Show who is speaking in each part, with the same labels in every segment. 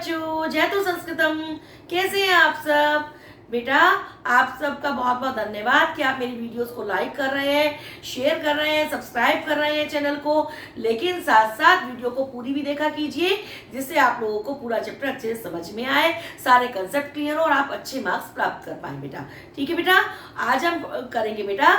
Speaker 1: बच्चों, जय तो संस्कृतम। कैसे हैं आप सब? बेटा, आप सबका बहुत बहुत धन्यवाद कि आप मेरी वीडियोस को लाइक कर रहे हैं, शेयर कर रहे हैं, सब्सक्राइब कर रहे हैं चैनल को। लेकिन साथ साथ वीडियो को पूरी भी देखा कीजिए, जिससे आप लोगों को पूरा चैप्टर अच्छे से समझ में आए, सारे कंसेप्ट क्लियर हो और आप अच्छे मार्क्स प्राप्त कर पाए बेटा। ठीक है बेटा, आज हम करेंगे बेटा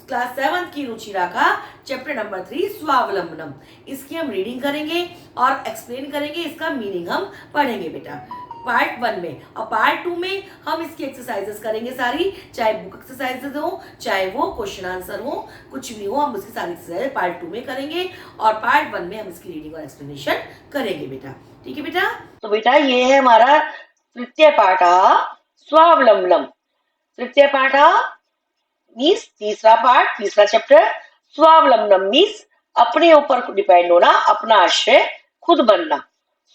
Speaker 1: क्लास 7 की रुचिरा का चैप्टर नंबर 3 स्वावलंबनम। इसकी हम रीडिंग करेंगे और एक्सप्लेन करेंगे, इसका मीनिंग हम पढ़ेंगे बेटा पार्ट 1 में। और पार्ट 2 में हम इसकी एक्सरसाइजेस करेंगे सारी, चाहे बुक एक्सरसाइजेस हो चाहे वो क्वेश्चन आंसर हो, कुछ भी हो हम उसकी सारी एक्सरसाइज पार्ट 2 में करेंगे और पार्ट 1 में हम इसकी रीडिंग और एक्सप्लेनेशन करेंगे बेटा। ठीक है बेटा,
Speaker 2: तो बेटा ये है हमारा तृतीय पाठ स्वावलंबनम। तृतीय पाठ मीन्स तीसरा पार्ट, तीसरा चैप्टर। स्वावलंबनम मीन्स अपने ऊपर डिपेंड होना, अपना आश्रय खुद बनना।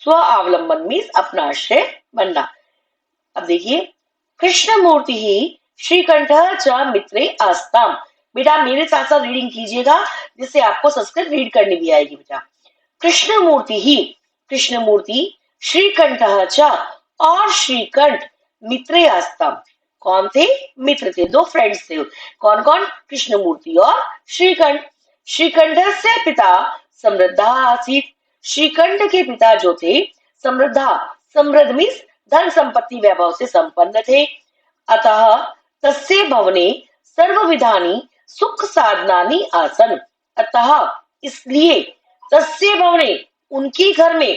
Speaker 2: स्वावलंबन मीन्स अपना आश्रय बनना। अब देखिए, कृष्ण मूर्ति ही श्रीकंठ च मित्रे आस्ताम। बेटा मेरे साथ साथ रीडिंग कीजिएगा, जिससे आपको संस्कृत रीड करनी भी आएगी बेटा। कृष्ण मूर्ति ही, कृष्ण मूर्ति श्रीकंठ च और श्रीकंठ मित्रे आस्ताम। कौन थे? मित्र थे, दो फ्रेंड्स थे। कौन कौन? कृष्ण मूर्ति और श्रीकंठ। श्रीकंठ से पिता समृद्धा आसीत। श्रीकंठ के पिता जो थे समृद्धा, समृद्ध मीन्स धन संपत्ति वैभव से संपन्न थे। अतः तस्य भवने सर्वविधानि सुख साधनानि आसन। अतः इसलिए तस्य भवने उनके घर में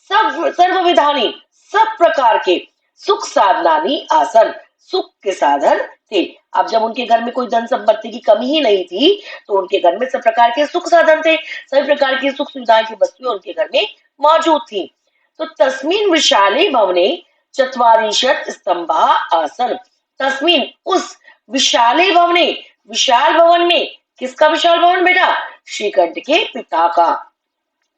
Speaker 2: सब सर्वविधानि सब प्रकार के सुख साधनानि आसन सुख के साधन थे। अब जब उनके घर में कोई धन संपत्ति की कमी ही नहीं थी, तो उनके घर में सब प्रकार के सुख साधन थे, सभी प्रकार की सुख सुविधाएं की वस्तुएं उनके घर में मौजूद थी। तो तस्मिन विशाले भवने चत्वारिंशत् स्तंभा आसन। तस्मिन उस विशाले भवने, विशाल भवन में, किसका विशाल भवन बेटा? श्रीकंठ के पिता का।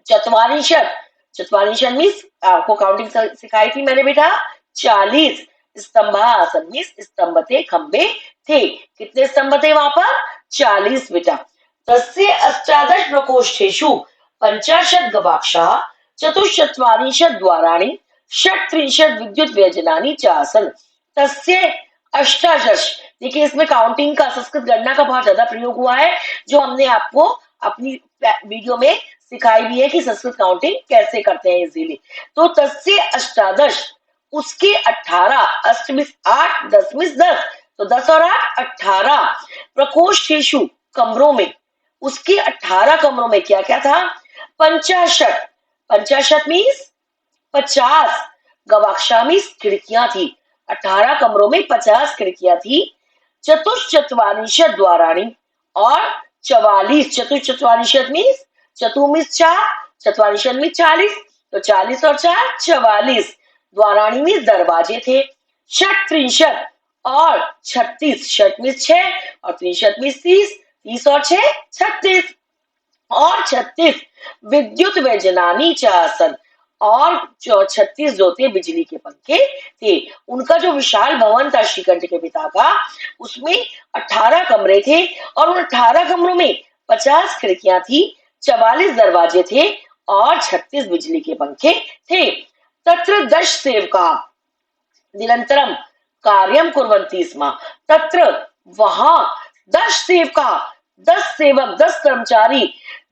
Speaker 2: चत्वारिंशत्, चत्वारिंशत् मीन्स आपको काउंटिंग सिखाई थी मैंने बेटा, 40। स्तंभा आसन मीन्स स्तंभ थे, खंबे थे। कितने स्तंभ थे वहां पर? 40 बेटा। तस्य अष्टादश प्रकोष्ठेषु पंचाशत् गवाक्षाः चतुश्चत्वारिंशत् द्वाराणि षट्त्रिंशत् विद्युत व्यजनानि च आसन्। तस्य अष्टादश, देखिए इसमें काउंटिंग का, संस्कृत गणना का बहुत ज्यादा प्रयोग हुआ है, जो हमने आपको अपनी वीडियो में सिखाई भी है कि संस्कृत काउंटिंग कैसे करते हैं इजीली। तो तस्य अष्टादश, उसके 18, अष्ट मीन्स 8, 10 मीन्स 10, तो 10 और 8 18 प्रकोष्ठेषु कमरों में, उसके 18 कमरों में क्या क्या था? पंचाशत, पंचाशत मीन्स 50, गवाक्षा मीन्स खिड़कियां थी। 18 कमरों में 50 खिड़कियां थी। चतुश्चत्वारिंशत् द्वाराणि और 44, चतुश्चत्वारिंशत् मीन्स चतु मीन्स 4, चत्वारिंशत् मीन्स 40, तो 40 और 4 44। द्वाराणी मीन्स दरवाजे थे। षट्त्रिंशत् और 36, षट मीन्स 6 और त्रिंशत् मीन्स 30, 30 और 6 36। और 36 विद्युत व्यजनानि च आसन, और 36 जो थे बिजली के पंखे थे। उनका जो विशाल भवन था श्रीकंठ के पिता का, उसमें 18 कमरे थे और उन 18 कमरों में 50 खिड़कियां थी, 44 दरवाजे थे और 36 बिजली के पंखे थे। तत्र 10 सेवका निरंतरम कार्यम कुर्वन्ति स्म। तत्र वहां 10 सेवका, 10 सेवक, 10 कर्मचारी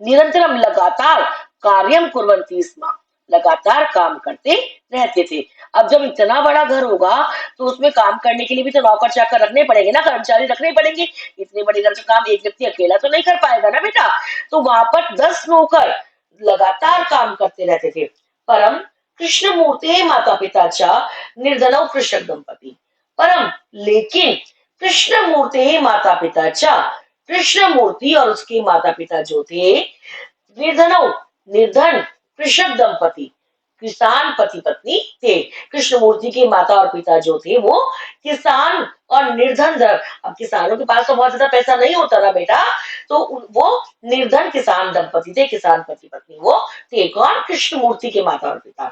Speaker 2: निरंतरम लगातार कार्यम कुर्वन्ति स्म, लगातार काम करते रहते थे। अब जब इतना बड़ा घर होगा तो उसमें काम करने के लिए भी तो नौकर चाकर रखने पड़ेंगे ना, कर्मचारी रखने पड़ेंगे। इतने बड़े घर का काम एक व्यक्ति अकेला तो नहीं कर पाएगा ना बेटा। तो वहां पर 10 नौकर लगातार काम करते रहते थे। परम कृष्ण मूर्ति माता पिता चा निर्धनौ कृषक दंपति। परम लेकिन कृष्ण मूर्ति माता पिता चा, कृष्ण मूर्ति और उसके माता पिता जो थे निर्धनौ निर्धन, कृषक दंपति किसान पति पत्नी थे। कृष्णमूर्ति के माता और पिता जो थे वो किसान और निर्धन धन, अब किसानों के पास तो बहुत ज्यादा पैसा नहीं होता था बेटा, तो वो निर्धन किसान दंपति थे, किसान पति पत्नी वो थे। कौन? कृष्णमूर्ति के माता और पिता।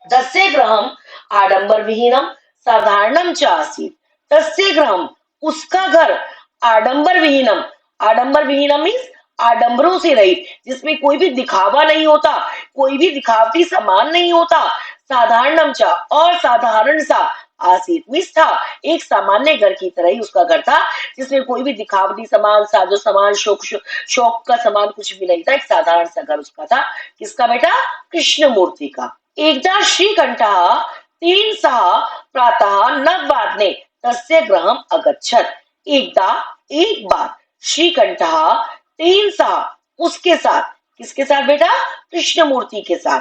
Speaker 2: तस्य गृहम आडंबर विहीनम साधारणम च आसीत्। तस्य गृहम, उसका घर, आडंबर विहीनम, आडंबर विहीनम मीन्स आडंबरों से रहित, जिसमें कोई भी दिखावा नहीं होता, कोई भी दिखावटी सामान नहीं होता, साधारणम च, और साधारण सा, आसीत मीन्स था, एक सामान्य घर की तरह ही उसका घर था, जिसमें कोई भी दिखावटी सामान, साजो सामान, शौक का सामान कुछ भी नहीं था। एक साधारण सा घर उसका था। किसका बेटा? कृष्णमूर्ति का। एकदा श्रीकंठः तीन सह प्रातः नववादने तस्य गृहम् अगच्छत्। एकदा, एक बार, श्रीकंठः तीन सह, उसके साथ, किसके साथ बेटा? कृष्णमूर्ति के साथ,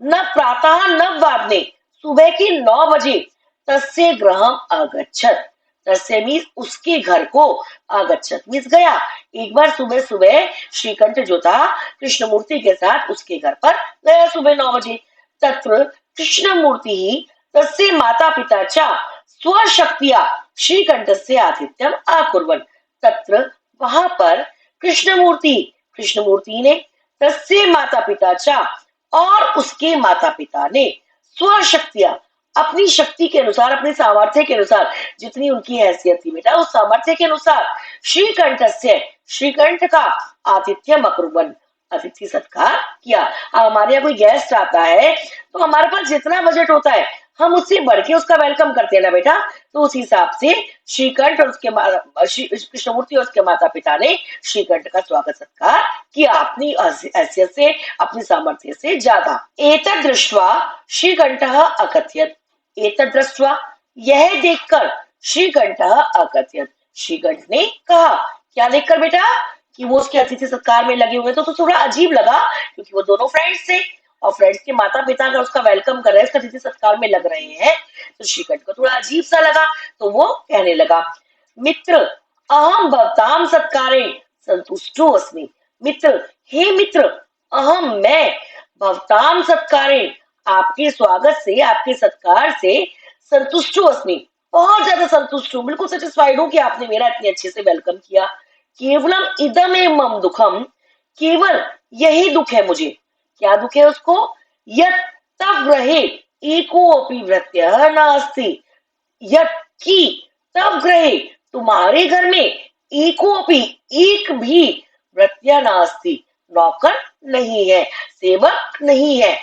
Speaker 2: न प्रातः नववादने, सुबह के 9 बजे, तस्य गृहम् अगच्छत्, तस्य मीन्स उसके घर को, अगच्छत् मीन्स गया। एक बार सुबह सुबह श्रीकंठ जो था कृष्णमूर्ति के साथ उसके घर पर गया सुबह 9 बजे। तत्र कृष्णमूर्ति ही तस्य माता पिता च स्वशक्तिया श्रीकंठस्य आतिथ्यम आकुर्वन्। तत्र, वहां पर, कृष्णमूर्ति ने, तस्य माता पिता च, और उसके माता पिता ने, स्वशक्तिया, अपनी शक्ति के अनुसार, अपने सामर्थ्य के अनुसार, जितनी उनकी हैसियत थी बेटा, उस सामर्थ्य के अनुसार श्रीकंठस्य, श्रीकंठ का, आतिथ्यम अकुर्वन्, अतिथि सत्कार किया। अब हमारे यहाँ कोई गेस्ट आता है तो हमारे पास जितना बजट होता है हम उससे बढ़ के उसका वेलकम करते हैं ना बेटा। तो उस हिसाब से श्रीकंठ और उसके कृष्णमूर्ति और उसके माता पिता ने श्रीकंठ का स्वागत सत्कार किया, अपनी हैसियत से, अपनी सामर्थ्य से ज्यादा। एतद् दृष्ट्वा श्रीकंठः अकथयत्। एतद् दृष्ट्वा, यह देखकर, श्रीकंठः अकथयत्, श्रीकंठ ने कहा। क्या देखकर बेटा? कि वो उसके अतिथि सत्कार में लगे हुए, तो थोड़ा अजीब लगा, क्योंकि वो दोनों फ्रेंड्स थे और फ्रेंड्स के माता पिता अगर उसका वेलकम कर रहे हैं, उसका अतिथि सत्कार में लग रहे हैं, तो श्रीकंठ को थोड़ा अजीब सा लगा। तो वो कहने लगा, मित्र, अहम भवताम सत्कारे संतुष्टो अस्मि। मित्र, हे मित्र, अहम, मैं, भवताम सत्कारे, आपके स्वागत से, आपके सत्कार से, संतुष्टो अस्मि, बहुत ज्यादा संतुष्ट हूँ, बिल्कुल सेटिस्फाइड हूँ कि आपने मेरा इतने अच्छे से वेलकम किया। केवलम इदम एवं दुखम, केवल यही दुख है मुझे। क्या दुख है उसको? यत् तव रहे एकोऽपि भृत्यः नास्ति। यत् की, तव ग्रहे, तुम्हारे घर में, एकोऽपि, एक भी, भृत्य नास्ति, नौकर नहीं है, सेवक नहीं है।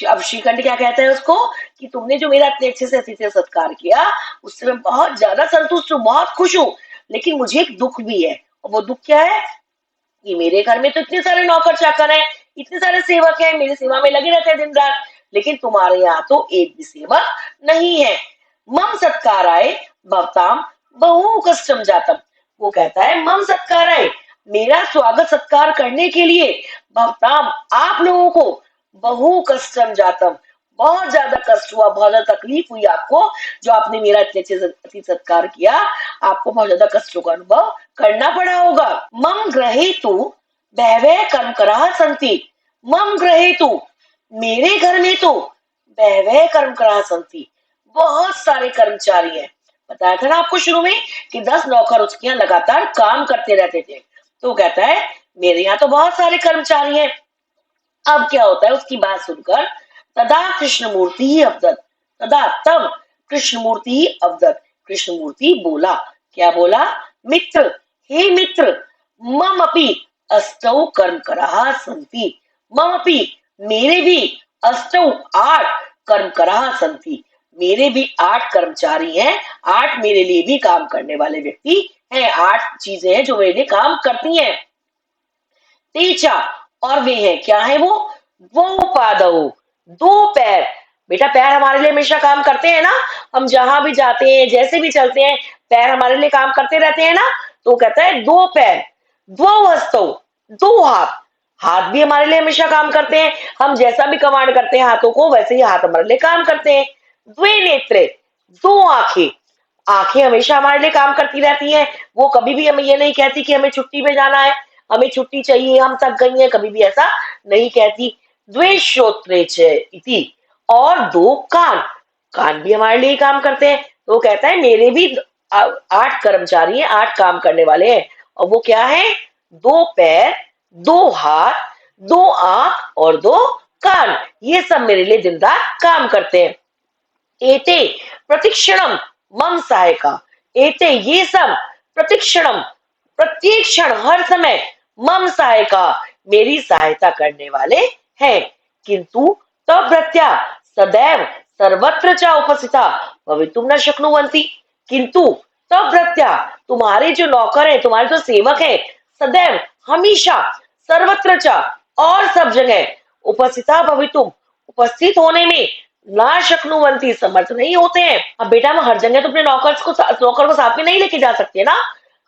Speaker 2: अब श्रीकंठ क्या कहता है उसको? कि तुमने जो मेरा इतने अच्छे से अतिथि सत्कार किया, उससे मैं बहुत ज्यादा संतुष्ट हूँ, बहुत खुश हूँ, लेकिन मुझे एक दुख भी है। और वो दुख क्या है? कि मेरे घर में तो इतने सारे नौकर चाकर हैं, इतने सारे सेवक हैं, मेरी सेवा में लगे रहते हैं दिन रात, लेकिन तुम्हारे यहाँ तो एक भी सेवक नहीं है। मम सत्काराय भवताम बहु कष्टम जातम। वो कहता है, मम सत्काराय, मेरा स्वागत सत्कार करने के लिए, भवताम, आप लोगों को, बहु कष्टम जातम, बहुत ज्यादा कष्ट हुआ, बहुत ज्यादा तकलीफ हुई आपको, जो आपने मेरा इतने अच्छे से अतिथि सत्कार किया, आपको बहुत ज्यादा कष्टों का अनुभव करना पड़ा होगा। मम ग्रहेतु बहवः कर्मकराः सन्ति। मम ग्रहेतु, मेरे घर में तो, बहवः कर्मकराः सन्ति, बहुत सारे कर्मचारी हैं। बताया था ना आपको शुरू में कि 10 नौकर उसके यहाँ लगातार काम करते रहते थे। तो कहता है, मेरे यहाँ तो बहुत सारे कर्मचारी हैं। अब क्या होता है उसकी बात सुनकर, तदा कृष्णमूर्ति ही अवदत्, तदा, तब, कृष्णमूर्ति ही अवदत्, कृष्णमूर्ति बोला। क्या बोला? मित्र, हे मित्र, मम अपि अष्टौ कर्मकराः सन्ति। मम अपि, मेरे भी, अष्टौ, 8, कर्मकराः सन्ति, मेरे भी 8 कर्मचारी हैं, 8 मेरे लिए भी काम करने वाले व्यक्ति हैं, 8 चीजें हैं जो मेरे लिए काम करती हैं। तेचा, और वे हैं, क्या है वो? द्वौ पादौ, 2 पैर। बेटा, पैर हमारे लिए हमेशा काम करते हैं ना, हम जहां भी जाते हैं, जैसे भी चलते हैं, पैर हमारे लिए काम करते रहते हैं ना। तो कहता है 2 पैर, द्वौ हस्तौ, 2 हाथ, हाथ भी हमारे लिए हमेशा काम करते हैं, हम जैसा भी कमांड करते हैं हाथों को, वैसे ही हाथ हमारे लिए काम करते हैं। द्वे नेत्रे, 2 आंखें, आंखें हमेशा हमारे लिए काम करती रहती हैं, वो कभी भी हमें ये नहीं कहती कि हमें छुट्टी पे जाना है, हमें छुट्टी चाहिए, हम थक गई हैं, कभी भी ऐसा नहीं कहती। द्वे श्रोत्रे च इति, और 2 कान, कान भी हमारे लिए काम करते हैं। तो कहता है, मेरे भी 8 कर्मचारी हैं, 8 काम करने वाले हैं, और वो क्या है? 2 पैर, 2 हाथ, 2 आंख और 2 कान, ये सब मेरे लिए दिन रात काम करते हैं। एते प्रतिक्षणम मम सहायका, एते, ये सब, प्रतिक्षणम, प्रत्येक क्षण, हर समय, मम सहायका, मेरी सहायता करने वाले हैं। किंतु तव भृत्या सदैव सर्वत्र च उपस्थिता भवितुम न शक्नुवन्ति। किंतु तब भृत्या, तुम्हारे जो नौकर है, तुम्हारे जो सेवक है, सदैव हमेशा सर्वत्र च, और सब जगह, उपस्थिता भवितुम, उपस्थित होने में, ना शक्नुवंती, समर्थ नहीं होते हैं। अब बेटा हम हर जगह तो अपने नौकर को साथ में नहीं लेके जा सकते ना।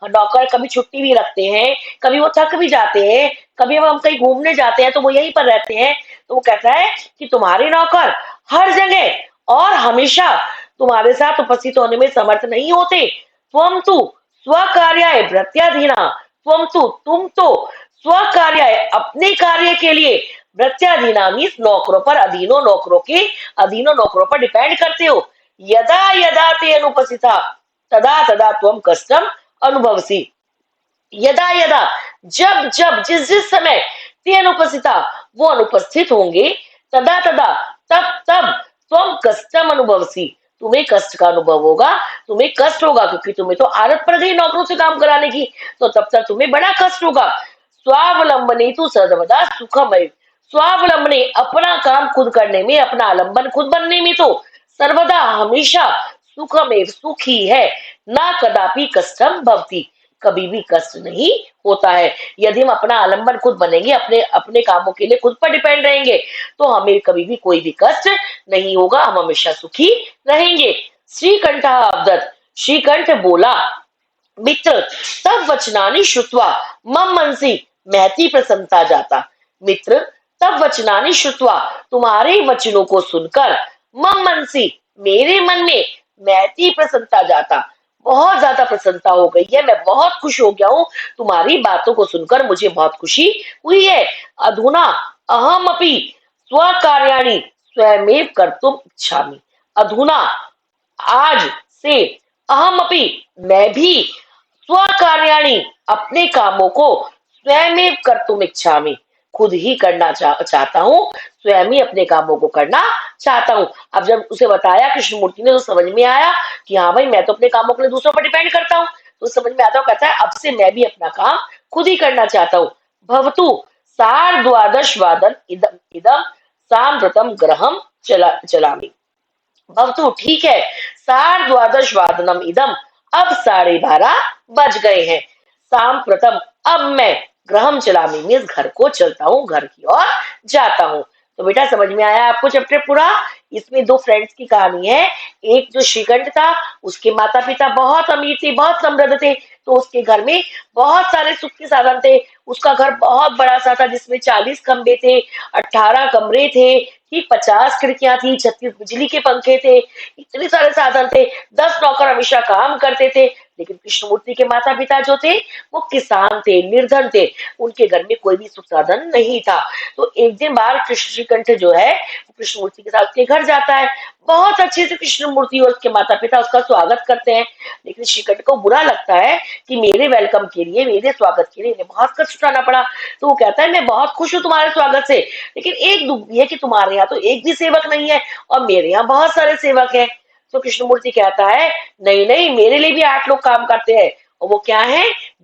Speaker 2: नौकर कभी छुट्टी भी रखते हैं, कभी वो थक भी जाते हैं, कभी हम कहीं घूमने जाते हैं तो वो यहीं पर रहते हैं। तो वो कहता है कि तुम्हारे नौकर हर जगह और हमेशा तुम्हारे साथ उपस्थित होने में समर्थ नहीं होते। त्वम तु स्वकार्याय भृत्याधीना, त्वम तु, तुम तो स्वकार्याय, अपने कार्य के लिए, भृत्याधीना मीन्स नौकरों पर, अधीनों नौकरों पर डिपेंड करते हो। यदा यदा ते अनुपस्थिता तदा तदा त्वम कष्टम अनुभवसी। यदा यदा, जब जब, जिस जिस समय, ते अनुपस्थिता, वो अनुपस्थित होंगे, तदा तदा, तब तब, त्वम कष्टम अनुभवसी, तुम्हें कष्ट का अनुभव होगा, तुम्हें कष्ट होगा, क्योंकि तुम्हें तो आदत पड़ गई नौकरों से काम कराने की, तो तब तक तुम्हें बड़ा कष्ट होगा। स्वावलंबने तो सर्वदा सुखमय, स्वावलंबने, अपना काम खुद करने में, अपना आलंबन खुद बनने में तो सर्वदा हमेशा सुखमेव, सुख ही है, ना कदापि कष्टम भवति, कभी भी कष्ट नहीं होता है। यदि हम अपना आलंबन खुद बनेंगे, अपने अपने कामों के लिए खुद पर डिपेंड रहेंगे, तो हमें कभी भी कोई भी कष्ट नहीं होगा, हम हमेशा सुखी रहेंगे। श्रीकंठ अवदत्, श्रीकंठ बोला, मित्र तब वचनानि श्रुत्वा मम मनसि महती प्रसन्नता जाता। मित्र तब वचनानि श्रुत्वा, तुम्हारे वचनों को सुनकर, मम मनसि, मेरे मन में, महती प्रसन्नता जाता, बहुत ज्यादा प्रसन्नता हो गई है, मैं बहुत खुश हो गया हूँ, तुम्हारी बातों को सुनकर मुझे बहुत खुशी हुई है। अधुना अहम अपि स्वकार्याणि स्वयमेव कर्तुम इच्छामि। अधुना, आज से, अहम अपि, मैं भी, स्वकार्याणि, अपने कामों को, स्वयमेव कर्तुम इच्छामि, खुद ही करना चाहता हूँ, स्वयं ही अपने कामों को करना चाहता हूँ। अब जब उसे बताया कृष्णमूर्ति ने, तो समझ में आया कि हाँ भाई, मैं तो अपने कामों के लिए दूसरों पर डिपेंड करता हूँ, तो समझ में आता है, कहता है अब से मैं भी अपना काम खुद ही करना चाहता हूँ। भवतु सार्धद्वादश वादन इदम इदम सांप्रतम ग्रहम चलामि। भवतु, ठीक है, सार्धद्वादश वादनम इदम, अब 12:30 बज गए हैं। सांप्रतम, अब मैं, ग्रहम चलामी मीन्स घर को चलता हूँ, घर की ओर जाता हूँ। तो बेटा समझ में आया आपको चैप्टर पूरा। इसमें दो फ्रेंड्स की कहानी है। एक जो श्रीकंठ था, उसके माता पिता बहुत अमीर थे, बहुत समृद्ध थे, तो उसके घर में बहुत सारे सुख के साधन थे। उसका घर बहुत बड़ा सा था, जिसमें 40 खंबे थे, 18 कमरे थे, ठीक 50 खिड़कियां थी, 36 बिजली के पंखे थे, इतने सारे साधन थे, 10 नौकर हमेशा काम करते थे। लेकिन कृष्णमूर्ति के माता पिता जो थे, वो किसान थे, निर्धन थे, उनके घर में कोई भी सुख साधन नहीं था। तो एक दिन बार श्रीकंठ जो है, कृष्णमूर्ति के साथ के घर जाता है। बहुत अच्छे से कृष्णमूर्ति और उसके माता पिता उसका स्वागत करते हैं, लेकिन श्रीकंठ को बुरा लगता है कि मेरे वेलकम के लिए, मेरे स्वागत के लिए इन्हें बहुत कष्ट उठाना पड़ा। तो वो कहता है मैं बहुत खुश हूँ तुम्हारे स्वागत से, लेकिन एक दुख भी है कि तुम्हारे यहाँ तो एक भी सेवक नहीं है और मेरे यहाँ बहुत सारे सेवक हैं। तो कृष्णमूर्ति कहता है नहीं नहीं, मेरे लिए भी 8 लोग काम करते हैं, और वो क्या है,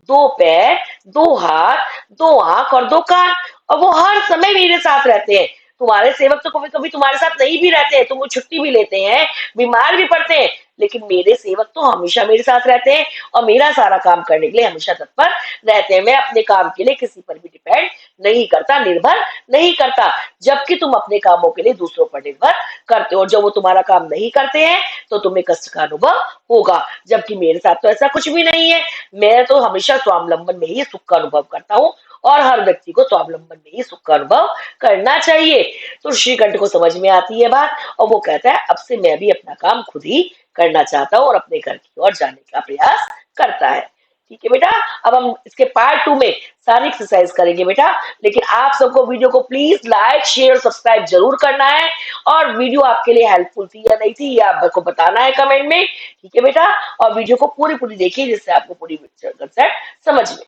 Speaker 2: 2 पैर, 2 हाथ, 2 आंख और 2 कान, और वो हर समय मेरे साथ रहते हैं। तुम्हारे सेवक तो कभी कभी तुम्हारे साथ नहीं भी रहते हैं, तुम वो छुट्टी भी लेते हैं, बीमार भी पड़ते हैं, लेकिन मेरे सेवक तो हमेशा मेरे साथ रहते हैं और मेरा सारा काम करने के लिए हमेशा तत्पर रहते हैं। मैं अपने काम के लिए किसी पर भी डिपेंड नहीं करता, निर्भर नहीं करता, जबकि तुम अपने कामों के लिए दूसरों पर निर्भर करते हो। और जब वो तुम्हारा काम नहीं करते हैं तो तुम्हें कष्ट का अनुभव होगा, जबकि मेरे साथ तो ऐसा कुछ भी नहीं है। मैं तो हमेशा स्वावलंबन में ही सुख का अनुभव करता हूँ, और हर व्यक्ति को स्वावलंबन में ही सुख का अनुभव करना चाहिए। तो श्रीकंठ को समझ में आती है बात, और वो कहता है अब से मैं भी अपना काम खुद ही करना चाहता हूँ, और अपने घर की ओर जाने का प्रयास करता है। ठीक है बेटा, अब हम इसके पार्ट 2 में सारी एक्सरसाइज करेंगे बेटा। लेकिन आप सबको वीडियो को प्लीज लाइक, शेयर, सब्सक्राइब जरूर करना है, और वीडियो आपके लिए हेल्पफुल थी या नहीं थी ये आपको बताना है कमेंट में। ठीक है बेटा, और वीडियो को पूरी देखिए, जिससे आपको पूरी कंसेप्ट समझ में